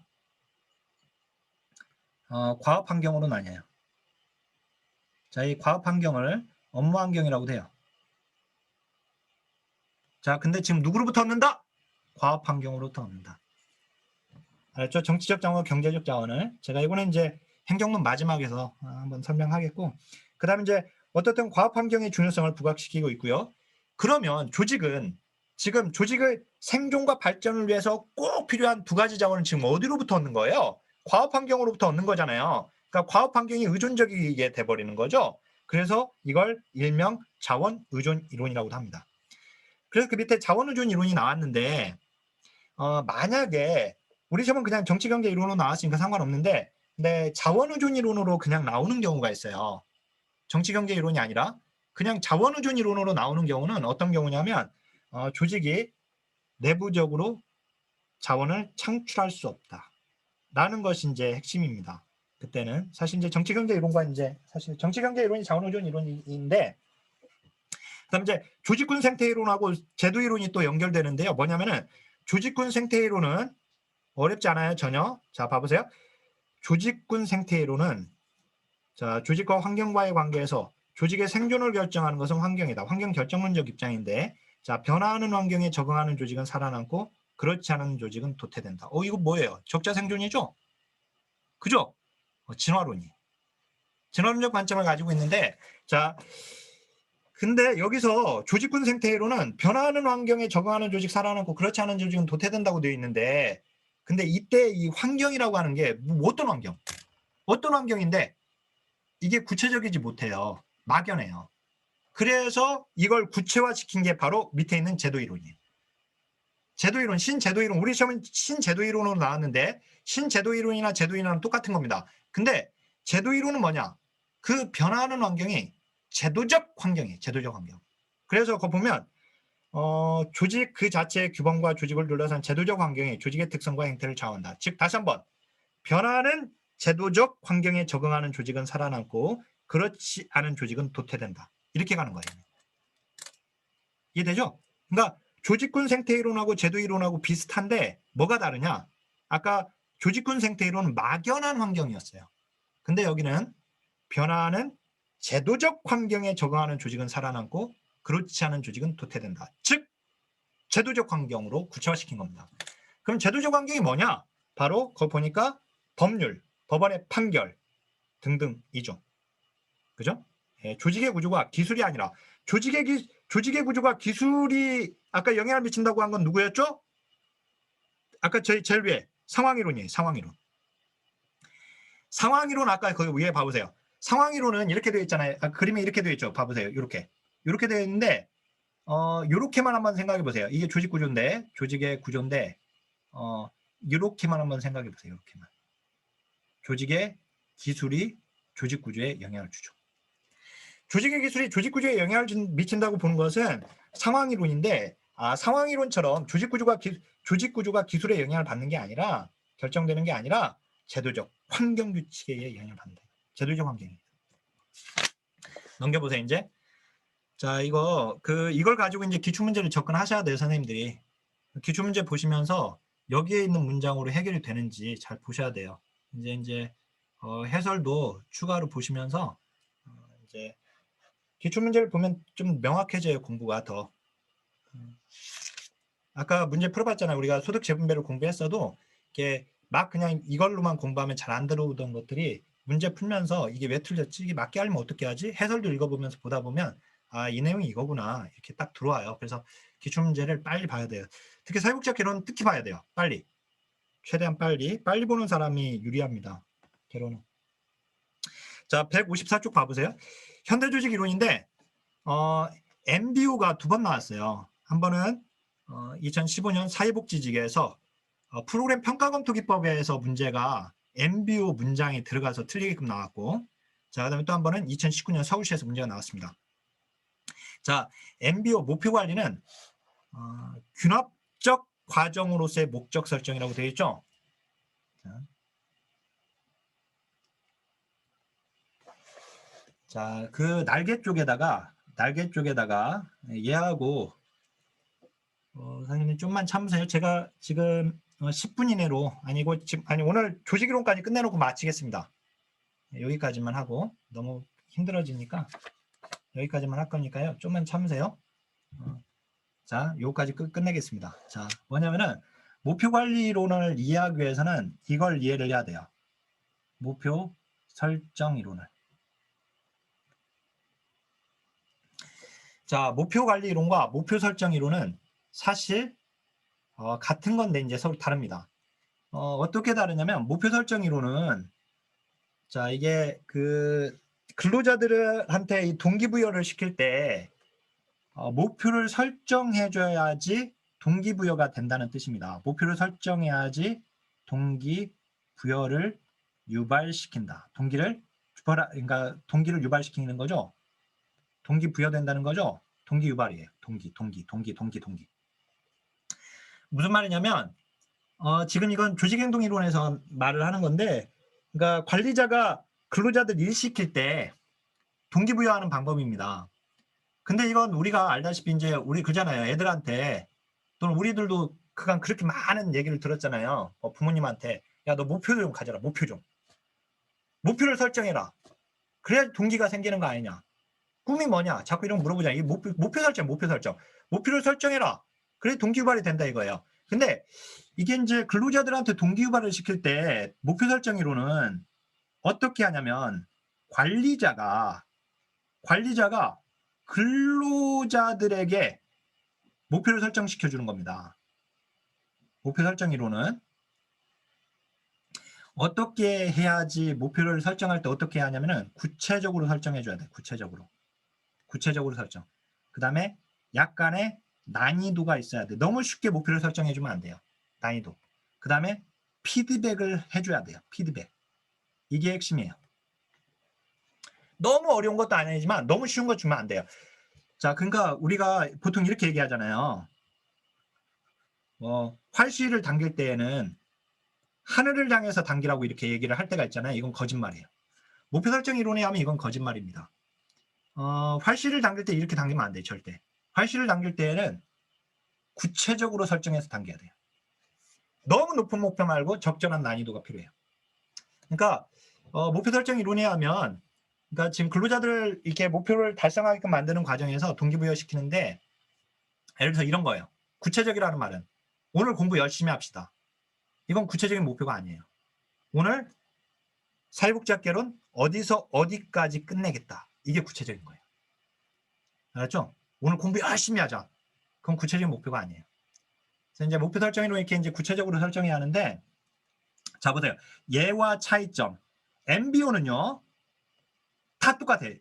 과업 환경으로 나뉘어요. 자, 이 과업 환경을 업무 환경이라고 해요. 자, 근데 지금 누구로부터 얻는다? 과업 환경으로부터 얻는다. 알았죠? 정치적 자원과 경제적 자원을. 제가 이거는 이제 행정론 마지막에서 한번 설명하겠고, 그 다음에 이제 어떻든 과업 환경의 중요성을 부각시키고 있고요. 그러면 조직은 지금 조직의 생존과 발전을 위해서 꼭 필요한 두 가지 자원은 지금 어디로부터 얻는 거예요? 과업 환경으로부터 얻는 거잖아요. 그러니까 과업 환경이 의존적이게 돼버리는 거죠. 그래서 이걸 일명 자원 의존 이론이라고도 합니다. 그래서 그 밑에 자원 의존 이론이 나왔는데, 만약에 우리 시험은 그냥 정치 경제 이론으로 나왔으니까 상관없는데, 근데 자원 의존 이론으로 그냥 나오는 경우가 있어요. 정치 경제 이론이 아니라 그냥 자원 의존 이론으로 나오는 경우는 어떤 경우냐면, 조직이 내부적으로 자원을 창출할 수 없다. 라는 것이 이제 핵심입니다. 그때는 사실 이제 정치 경제 이론과 이제 사실 정치 경제 이론이 자원 의존 이론인데, 그다음 이제 조직군 생태 이론하고 제도 이론이 또 연결되는데요. 뭐냐면은 조직군 생태 이론은 어렵지 않아요, 전혀. 자, 봐보세요. 조직군 생태 이론은 자, 조직과 환경과의 관계에서 조직의 생존을 결정하는 것은 환경이다. 환경 결정론적 입장인데, 자, 변화하는 환경에 적응하는 조직은 살아남고 그렇지 않은 조직은 도태된다. 이거 뭐예요? 적자 생존이죠? 그죠? 진화론이. 진화론적 관점을 가지고 있는데, 자, 근데 여기서 조직군 생태이론은 변화하는 환경에 적응하는 조직 살아남고 그렇지 않은 조직은 도태된다고 되어 있는데, 근데 이때 이 환경이라고 하는 게 어떤 환경? 어떤 환경인데 이게 구체적이지 못해요. 막연해요. 그래서 이걸 구체화시킨 게 바로 밑에 있는 제도이론이에요. 제도이론, 신제도이론. 우리 시험은 신제도이론으로 나왔는데 신제도이론이나 제도이론은 똑같은 겁니다. 근데 제도이론은 뭐냐? 그 변화하는 환경이 제도적 환경이에요. 제도적 환경. 그래서 그거 보면 조직 그 자체의 규범과 조직을 둘러싼 제도적 환경이 조직의 특성과 행태를 좌우한다. 즉 다시 한번 변화하는 제도적 환경에 적응하는 조직은 살아남고 그렇지 않은 조직은 도태된다. 이렇게 가는 거예요. 이해되죠? 그러니까 조직군 생태이론하고 제도이론하고 비슷한데 뭐가 다르냐? 아까 조직군 생태이론은 막연한 환경이었어요. 근데 여기는 변화하는 제도적 환경에 적응하는 조직은 살아남고 그렇지 않은 조직은 도태된다. 즉 제도적 환경으로 구체화시킨 겁니다. 그럼 제도적 환경이 뭐냐? 바로 거기 보니까 법률, 법원의 판결 등등이죠. 그죠? 예, 조직의 구조가 기술이 아니라 조직의 구조가 기술이 아까 영향을 미친다고 한 건 누구였죠? 아까 제일 위에 상황이론이에요. 상황이론. 상황이론 아까 거기 위에 봐보세요. 상황이론은 이렇게 되어 있잖아요. 그림이 이렇게 되어 있죠. 봐보세요. 이렇게 되어 있는데 이렇게만 한번 생각해 보세요. 이게 조직 구조인데 조직의 구조인데 이렇게만 한번 생각해 보세요. 이렇게만. 조직의 기술이 조직 구조에 영향을 주죠. 조직의 기술이 조직 구조에 영향을 미친다고 보는 것은 상황이론인데 상황이론처럼 조직 구조가 기술에 영향을 받는 게 아니라 결정되는 게 아니라 제도적 환경 규칙에 의해 영향을 받는다. 제도적 환경이. 넘겨보세요. 이제 자 이걸 가지고 이제 기출 문제를 접근하셔야 돼요, 선생님들이. 기출 문제 보시면서 여기에 있는 문장으로 해결이 되는지 잘 보셔야 돼요. 이제 해설도 추가로 보시면서 이제 기출 문제를 보면 좀 명확해져요. 공부가 더. 아까 문제 풀어봤잖아요. 우리가 소득 재분배를 공부했어도 이게 막 그냥 이걸로만 공부하면 잘 안 들어오던 것들이 문제 풀면서 이게 왜 틀렸지? 이게 맞게 하려면 어떻게 하지? 해설도 읽어보면서 보다 보면 이 내용이 이거구나 이렇게 딱 들어와요. 그래서 기출 문제를 빨리 봐야 돼요. 특히 사회복지학 개론은 특히 봐야 돼요. 빨리. 최대한 빨리 보는 사람이 유리합니다. 개론은. 자, 154쪽 봐보세요. 현대조직 이론인데 MBO가 두 번 나왔어요. 한 번은 2015년 사회복지직에서 프로그램 평가검토기법에서 문제가 MBO 문장에 들어가서 틀리게끔 나왔고, 자, 그다음에 또 한 번은 2019년 서울시에서 문제가 나왔습니다. 자, MBO 목표 관리는 균합적 과정으로서의 목적 설정이라고 되어 있죠. 자, 그 날개 쪽에다가 얘하고 선생님 좀만 참으세요. 제가 지금 10분 이내로 오늘 조직이론까지 끝내놓고 마치겠습니다. 여기까지만 하고 너무 힘들어지니까 여기까지만 할 거니까요. 좀만 참으세요. 자, 요거까지 끝내겠습니다. 자, 뭐냐면은 목표 관리론을 이해하기 위해서는 이걸 이해를 해야 돼요. 목표 설정 이론을. 자, 목표 관리 이론과 목표 설정 이론은 사실 같은 건데 이제 서로 다릅니다. 어떻게 다르냐면 목표 설정 이론은 자, 이게 그 근로자들한테 이 동기부여를 시킬 때 목표를 설정해 줘야지 동기부여가 된다는 뜻입니다. 목표를 설정해야지 동기부여를 유발시킨다. 그러니까 동기를 유발시키는 거죠. 동기부여된다는 거죠. 동기 유발이에요. 동기. 무슨 말이냐면 지금 이건 조직행동이론에서 말을 하는 건데, 그러니까 관리자가 근로자들 일 시킬 때 동기부여하는 방법입니다. 근데 이건 우리가 알다시피 이제 우리 그잖아요. 애들한테 또는 우리들도 그간 그렇게 많은 얘기를 들었잖아요. 부모님한테 야, 너 목표 좀 가져라. 목표 좀. 목표를 설정해라. 그래야 동기가 생기는 거 아니냐. 꿈이 뭐냐? 자꾸 이런 거 물어보잖아요. 이 목표 설정. 목표를 설정해라. 그래 동기유발이 된다 이거예요. 근데 이게 이제 근로자들한테 동기유발을 시킬 때 목표 설정이론은 어떻게 하냐면 관리자가 근로자들에게 목표를 설정시켜 주는 겁니다. 목표 설정 이론은 어떻게 해야지 목표를 설정할 때 어떻게 하냐면은 구체적으로 설정해 줘야 돼. 구체적으로 설정. 그 다음에 약간의 난이도가 있어야 돼. 너무 쉽게 목표를 설정해 주면 안 돼요. 난이도. 그 다음에 피드백을 해줘야 돼요. 피드백. 이게 핵심이에요. 너무 어려운 것도 아니지만 너무 쉬운 거 주면 안 돼요. 자, 그러니까 우리가 보통 이렇게 얘기하잖아요. 활시를 당길 때에는 하늘을 향해서 당기라고 이렇게 얘기를 할 때가 있잖아요. 이건 거짓말이에요. 목표 설정 이론에 하면 이건 거짓말입니다. 활시를 당길 때 이렇게 당기면 안 돼요. 절대. 활시를 당길 때에는 구체적으로 설정해서 당겨야 돼요. 너무 높은 목표 말고 적절한 난이도가 필요해요. 그러니까 목표 설정 이론에 하면 그러니까 지금 근로자들을 이렇게 목표를 달성하게끔 만드는 과정에서 동기부여 시키는데 예를 들어서 이런 거예요. 구체적이라는 말은 오늘 공부 열심히 합시다. 이건 구체적인 목표가 아니에요. 오늘 사회복지학개론 어디서 어디까지 끝내겠다. 이게 구체적인 거예요. 알았죠? 오늘 공부 열심히 하자. 그건 구체적인 목표가 아니에요. 그래서 이제 목표 설정으로 이렇게 이제 구체적으로 설정해야 하는데, 자, 보세요. 얘와 차이점. MBO는요, 다 똑같아요.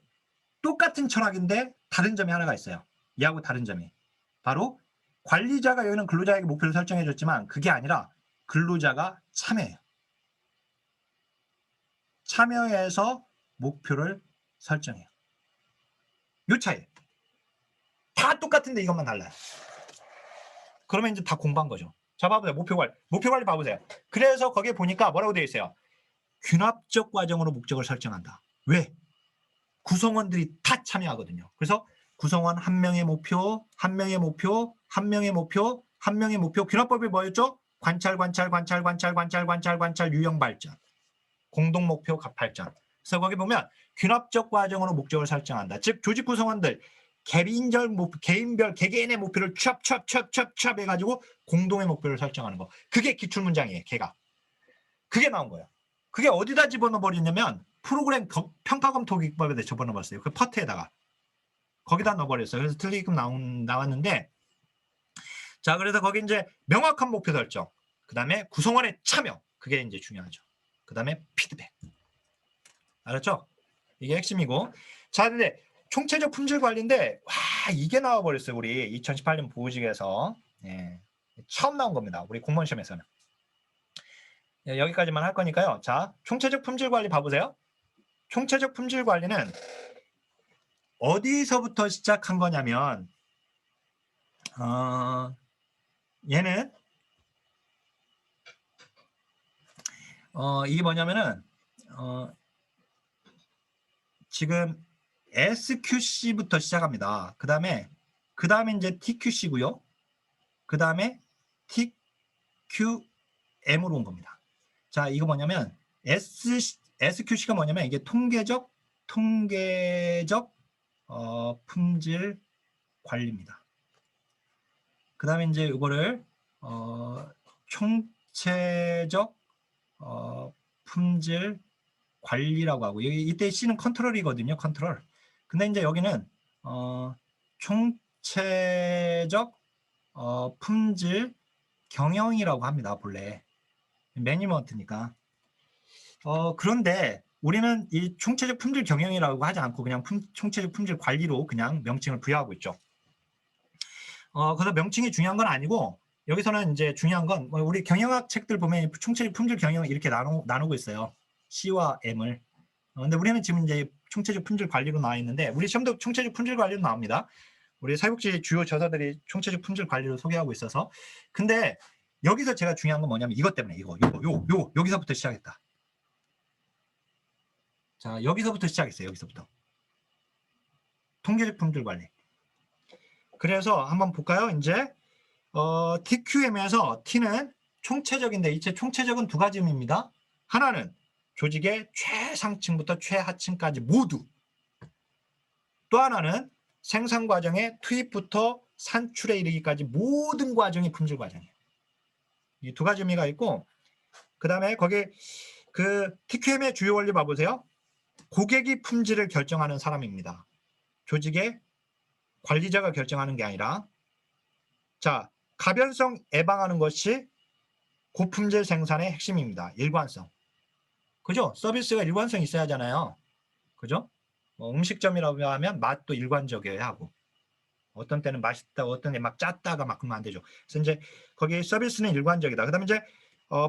똑같은 철학인데 다른 점이 하나가 있어요. 얘하고 다른 점이. 바로 관리자가 여기는 근로자에게 목표를 설정해 줬지만 그게 아니라 근로자가 참여해요. 참여해서 목표를 설정해요. 요 차이. 다 똑같은데 이것만 달라요. 그러면 이제 다 공부한 거죠. 자, 봐보세요. 목표 관리 봐보세요. 그래서 거기에 보니까 뭐라고 되어 있어요? 균합적 과정으로 목적을 설정한다. 왜? 구성원들이 다 참여하거든요. 그래서 구성원 한 명의 목표, 한 명의 목표, 한 명의 목표, 한 명의 목표. 균합법이 뭐였죠? 관찰, 유형 발전. 공동 목표 발전. 그래서 거기 보면 균합적 과정으로 목적을 설정한다. 즉 조직 구성원들 개인별 개개인의 목표를 찹 해가지고 공동의 목표를 설정하는 거. 그게 기출문장이에요. 걔가. 그게 나온 거예요. 그게 어디다 집어넣어 버리냐면 프로그램 평가검토 기법에다 집어넣어 버렸어요. 그 퍼트에다가. 거기다 넣어버렸어요. 그래서 틀리게끔 나왔는데, 자, 그래서 거기 이제 명확한 목표 설정, 그 다음에 구성원의 참여, 그게 이제 중요하죠. 그 다음에 피드백. 알았죠? 이게 핵심이고. 자, 근데 총체적 품질 관리인데, 와, 이게 나와버렸어요. 우리 2018년 보직에서. 예, 처음 나온 겁니다. 우리 공무원 시험에서는. 예, 여기까지만 할 거니까요. 자, 총체적 품질 관리 봐보세요. 총체적 품질 관리는 어디서부터 시작한 거냐면, 얘는 이게 뭐냐면은 지금 SQC부터 시작합니다. 그 다음에 이제 TQC고요. 그 다음에 TQM으로 온 겁니다. 자, 이거 뭐냐면 SQC가 뭐냐면 이게 통계적 품질 관리입니다. 그 다음에 이제 이거를 총체적 품질 관리라고 하고, 이때 C는 컨트롤이거든요. 컨트롤. 근데 이제 여기는 총체적 품질 경영이라고 합니다. 본래 매니지먼트니까. 그런데 우리는 이 총체적 품질 경영이라고 하지 않고 그냥 총체적 품질 관리로 그냥 명칭을 부여하고 있죠. 그래서 명칭이 중요한 건 아니고, 여기서는 이제 중요한 건 우리 경영학 책들 보면 총체적 품질 경영 이렇게 나누고 있어요. C와 M을. 근데 우리는 지금 이제 총체적 품질 관리로 나와 있는데, 우리 시험도 총체적 품질 관리로 나옵니다. 우리 사회복지 주요 저서들이 총체적 품질 관리를 소개하고 있어서. 근데 여기서 제가 중요한 건 뭐냐면 이것 때문에 여기서부터 시작했다. 자, 여기서부터 시작했어요. 여기서부터. 통계적 품질 관리. 그래서 한번 볼까요? 이제 TQM에서 T는 총체적인데, 이제 총체적은 두 가지 의미입니다. 하나는 조직의 최상층부터 최하층까지 모두. 또 하나는 생산 과정의 투입부터 산출에 이르기까지 모든 과정이 품질 과정이에요. 이 두 가지 의미가 있고, 그 다음에 거기 그 TQM의 주요 원리 봐보세요. 고객이 품질을 결정하는 사람입니다. 조직의 관리자가 결정하는 게 아니라. 자, 가변성 예방하는 것이 고품질 생산의 핵심입니다. 일관성. 그죠? 서비스가 일관성이 있어야 하잖아요. 그죠? 음식점이라고 하면 맛도 일관적이어야 하고, 어떤 때는 맛있다, 어떤 때 막 짰다가 막 그러면 안 되죠. 그래서 이제 거기 서비스는 일관적이다. 그 다음에 이제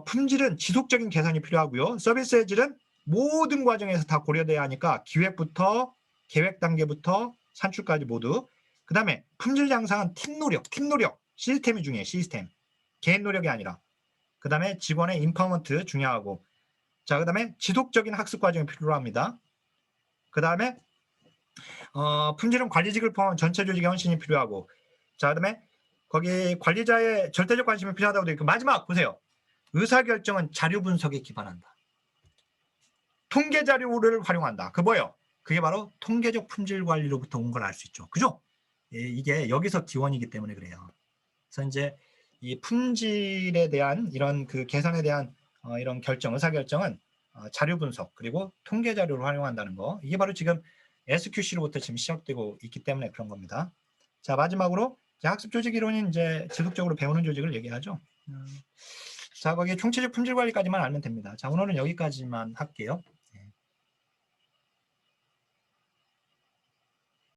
품질은 지속적인 개선이 필요하고요. 서비스의 질은 모든 과정에서 다 고려돼야 하니까 기획부터 계획 단계부터 산출까지 모두. 그 다음에 품질 향상은 팀 노력, 시스템이 중요해요. 시스템. 개인 노력이 아니라. 그 다음에 직원의 인파먼트 중요하고, 자, 그 다음에 지속적인 학습 과정이 필요합니다. 그 다음에 품질은 관리직을 포함한 전체 조직의 헌신이 필요하고, 자, 그 다음에 거기 관리자의 절대적 관심이 필요하다고 되어 있고, 마지막 보세요. 의사결정은 자료 분석에 기반한다. 통계 자료를 활용한다. 그 뭐예요? 그게 바로 통계적 품질 관리로부터 온 걸 알 수 있죠. 그죠? 예, 이게 여기서 기원이기 때문에 그래요. 그래서 이제 이 품질에 대한 이런 그 개선에 대한 이런 의사결정은 자료 분석 그리고 통계 자료를 활용한다는 거. 이게 바로 지금 SQC로부터 지금 시작되고 있기 때문에 그런 겁니다. 자, 마지막으로 학습 조직 이론은 이제 지속적으로 배우는 조직을 얘기하죠. 자, 거기 총체적 품질 관리까지만 알면 됩니다. 자, 오늘은 여기까지만 할게요.